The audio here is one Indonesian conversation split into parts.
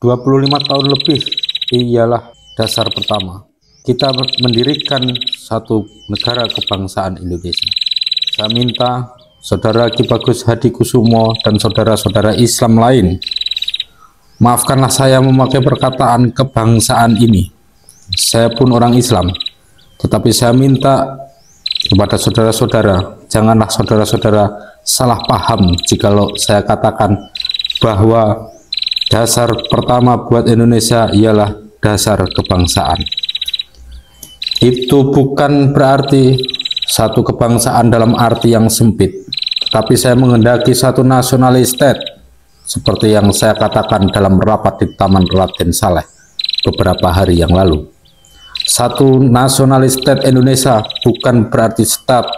25 tahun lebih ialah dasar pertama kita mendirikan satu negara kebangsaan Indonesia. Saya minta Saudara Ki Bagus Hadikusumo dan saudara-saudara Islam lain, maafkanlah saya memakai perkataan kebangsaan ini. Saya pun orang Islam, tetapi saya minta kepada saudara-saudara, janganlah saudara-saudara salah paham jikalau saya katakan bahwa dasar pertama buat Indonesia ialah dasar kebangsaan. Itu bukan berarti satu kebangsaan dalam arti yang sempit, tetapi saya menghendaki satu nasionalis state seperti yang saya katakan dalam rapat di Taman Raden Saleh beberapa hari yang lalu. Satu nasionalis state Indonesia bukan berarti state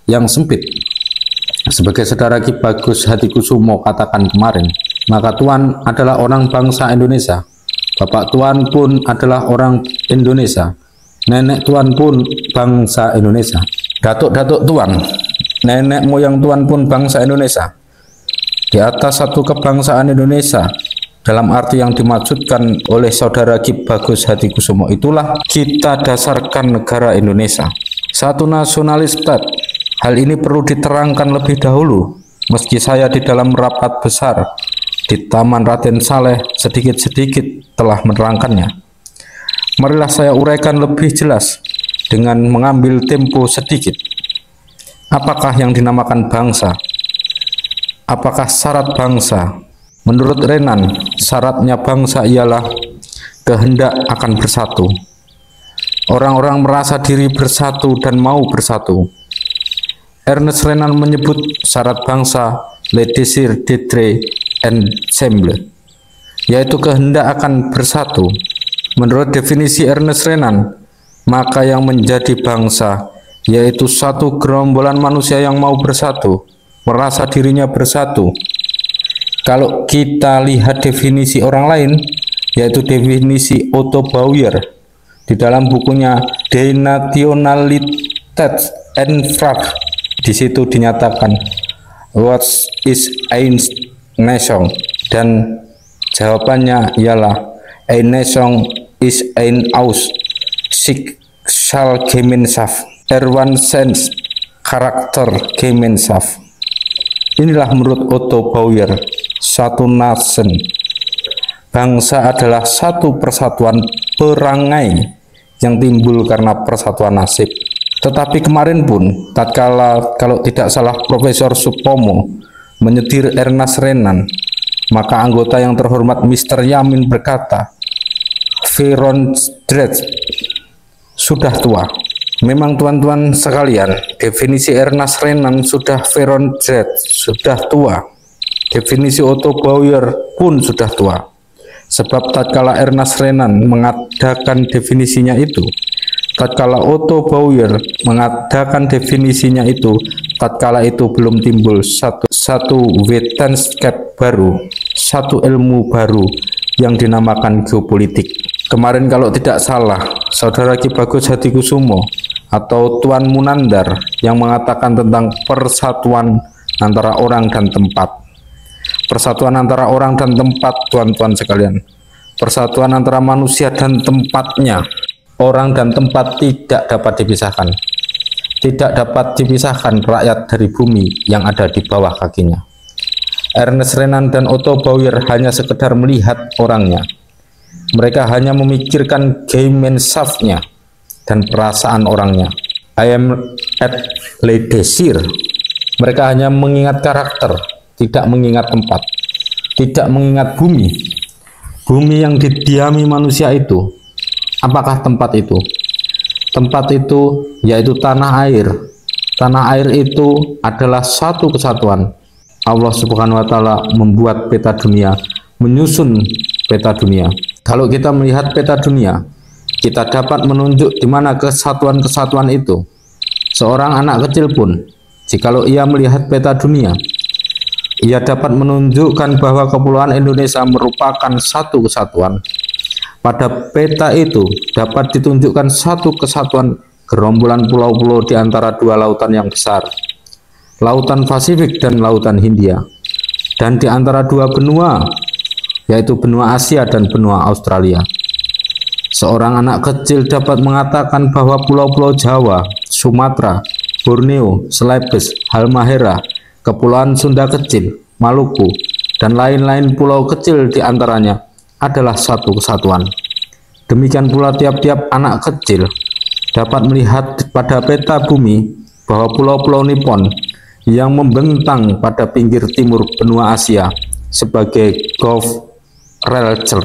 yang sempit. Sebagai saudara Ki Bagus Hadikusumo katakan kemarin, maka Tuan adalah orang bangsa Indonesia, Bapak Tuan pun adalah orang Indonesia, nenek Tuan pun bangsa Indonesia, datuk-datuk Tuan, nenek moyang Tuan pun bangsa Indonesia. Di atas satu kebangsaan Indonesia, dalam arti yang dimaksudkan oleh saudara Ki Bagus Hadikusumo, itulah kita dasarkan negara Indonesia. Satu nasionalis state. Hal ini perlu diterangkan lebih dahulu, meski saya di dalam rapat besar di Taman Raden Saleh sedikit-sedikit telah menerangkannya. Marilah saya uraikan lebih jelas dengan mengambil tempo sedikit. Apakah yang dinamakan bangsa? Apakah syarat bangsa? Menurut Renan, syaratnya bangsa ialah kehendak akan bersatu. Orang-orang merasa diri bersatu dan mau bersatu. Ernest Renan menyebut syarat bangsa le désir d'être ensemble, yaitu kehendak akan bersatu. Menurut definisi Ernest Renan, maka yang menjadi bangsa yaitu satu gerombolan manusia yang mau bersatu, merasa dirinya bersatu. Kalau kita lihat definisi orang lain, yaitu definisi Otto Bauer di dalam bukunya De Nationalitat en Vraag, di situ dinyatakan what is a nation, dan jawabannya ialah a nation is ein aus sich Gemeinschaft erwan sense karakter Gemeinschaft. Inilah menurut Otto Bauer satu nation. Bangsa adalah satu persatuan perangai yang timbul karena persatuan nasib. Tetapi kemarin pun, tatkala kalau tidak salah Profesor Supomo menyetir Ernest Renan, maka anggota yang terhormat Mr. Yamin berkata, Veronstret sudah tua. Memang tuan-tuan sekalian, definisi Ernest Renan sudah Veronstret, sudah tua. Definisi Otto Bauer pun sudah tua. Sebab tatkala Ernest Renan mengadakan definisinya itu, tatkala Otto Bauer mengadakan definisinya itu, tatkala itu belum timbul satu wetenskap baru, satu ilmu baru yang dinamakan geopolitik. Kemarin kalau tidak salah, saudara Ki Bagus Hadikusumo atau Tuan Munandar yang mengatakan tentang persatuan antara orang dan tempat. Persatuan antara orang dan tempat, tuan-tuan sekalian. Persatuan antara manusia dan tempatnya. Orang dan tempat tidak dapat dipisahkan. Tidak dapat dipisahkan rakyat dari bumi yang ada di bawah kakinya. Ernest Renan dan Otto Bauer hanya sekedar melihat orangnya. Mereka hanya memikirkan Gemeinschaft-nya dan perasaan orangnya. I am at le désir. Mereka hanya mengingat karakter, tidak mengingat tempat, tidak mengingat bumi. Bumi yang didiami manusia itu, apakah tempat itu? Tempat itu yaitu tanah air. Tanah air itu adalah satu kesatuan. Allah Subhanahu wa Ta'ala membuat peta dunia, menyusun peta dunia. Kalau kita melihat peta dunia, kita dapat menunjuk di mana kesatuan-kesatuan itu. Seorang anak kecil pun, jikalau ia melihat peta dunia, ia dapat menunjukkan bahwa Kepulauan Indonesia merupakan satu kesatuan. Pada peta itu dapat ditunjukkan satu kesatuan gerombolan pulau-pulau di antara dua lautan yang besar, Lautan Pasifik dan Lautan Hindia, dan di antara dua benua yaitu benua Asia dan benua Australia. Seorang anak kecil dapat mengatakan bahwa pulau-pulau Jawa, Sumatera, Borneo, Celebes, Halmahera, Kepulauan Sunda Kecil, Maluku, dan lain-lain pulau kecil di antaranya adalah satu kesatuan. Demikian pula tiap-tiap anak kecil dapat melihat pada peta bumi bahwa pulau-pulau Nippon yang membentang pada pinggir timur benua Asia sebagai Gulf Relcher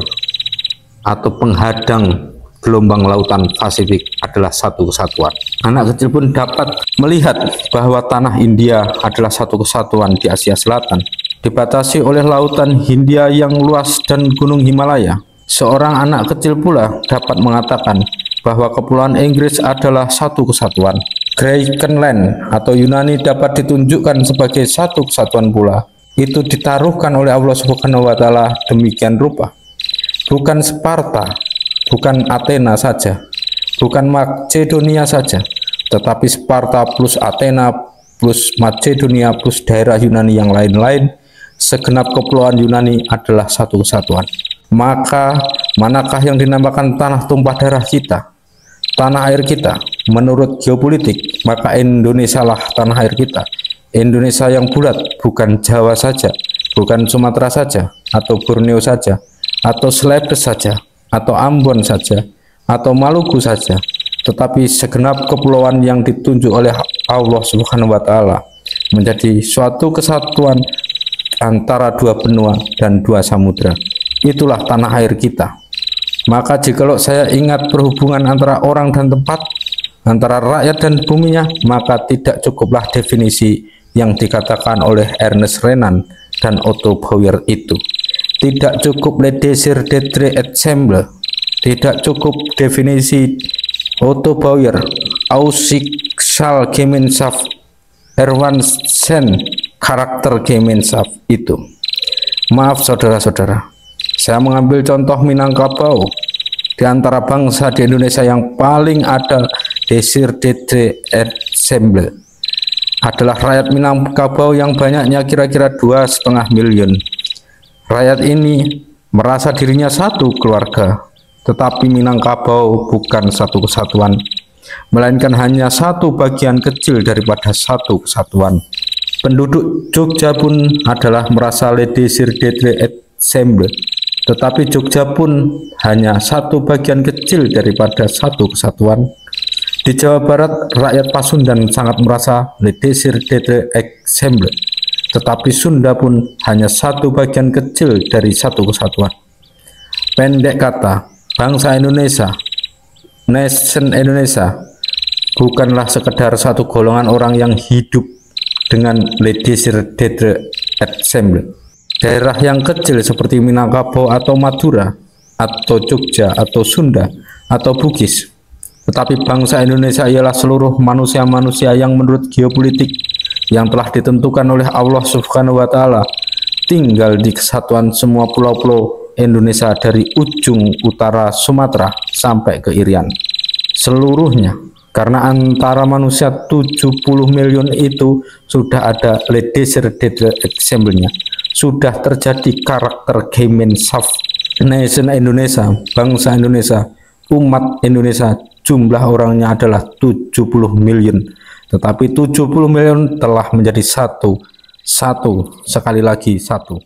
atau penghadang gelombang lautan Pasifik adalah satu kesatuan. Anak kecil pun dapat melihat bahwa tanah India adalah satu kesatuan di Asia Selatan, dibatasi oleh lautan Hindia yang luas dan gunung Himalaya. Seorang anak kecil pula dapat mengatakan bahwa Kepulauan Inggris adalah satu kesatuan. Grekenland atau Yunani dapat ditunjukkan sebagai satu kesatuan pula. Itu ditaruhkan oleh Allah Subhanahu wa Ta'ala demikian rupa. Bukan Sparta, bukan Athena saja, bukan Makedonia saja, tetapi Sparta plus Athena plus Makedonia plus daerah Yunani yang lain-lain, segenap kepulauan Yunani adalah satu kesatuan. Maka manakah yang dinamakan tanah tumpah darah kita, tanah air kita? Menurut geopolitik, maka Indonesia lah tanah air kita. Indonesia yang bulat, bukan Jawa saja, bukan Sumatera saja, atau Borneo saja, atau Celebes saja, atau Ambon saja, atau Maluku saja, tetapi segenap kepulauan yang ditunjuk oleh Allah Subhanahu wa Ta'ala menjadi suatu kesatuan antara dua benua dan dua samudra. Itulah tanah air kita. Maka jikalau saya ingat perhubungan antara orang dan tempat, antara rakyat dan buminya, maka tidak cukuplah definisi yang dikatakan oleh Ernest Renan dan Otto Bauer itu. Tidak cukup le désir d'être ensemble, tidak cukup definisi Otto Bauer, Aussichtsal Gemeinschaft, Erwansen karakter Gemeinschaft itu. Maaf saudara-saudara, saya mengambil contoh Minangkabau. Di antara bangsa di Indonesia yang paling ada désir d'être ensemble adalah rakyat Minangkabau yang banyaknya kira-kira 2,5 miliar. Rakyat ini merasa dirinya satu keluarga, tetapi Minangkabau bukan satu kesatuan, melainkan hanya satu bagian kecil daripada satu kesatuan. Penduduk Jogja pun adalah merasa le désir d'être ensemble, tetapi Jogja pun hanya satu bagian kecil daripada satu kesatuan. Di Jawa Barat, rakyat Pasundan sangat merasa le désir d'être ensemble, tetapi Sunda pun hanya satu bagian kecil dari satu kesatuan. Pendek kata, bangsa Indonesia, nation Indonesia, bukanlah sekedar satu golongan orang yang hidup dengan le désir d'être ensemble. Daerah yang kecil seperti Minangkabau atau Madura, atau Jogja, atau Sunda, atau Bugis. Tetapi bangsa Indonesia ialah seluruh manusia-manusia yang menurut geopolitik yang telah ditentukan oleh Allah Subhanahu wa Ta'ala tinggal di kesatuan semua pulau-pulau Indonesia dari ujung utara Sumatera sampai ke Irian. Seluruhnya, karena antara manusia 70 miliar itu sudah ada le désir d'être ensemble-nya, sudah terjadi karakter Gemeinschaft. Nation Indonesia, bangsa Indonesia, umat Indonesia, jumlah orangnya adalah 70 miliar. Tetapi 70 miliar telah menjadi satu, sekali lagi satu.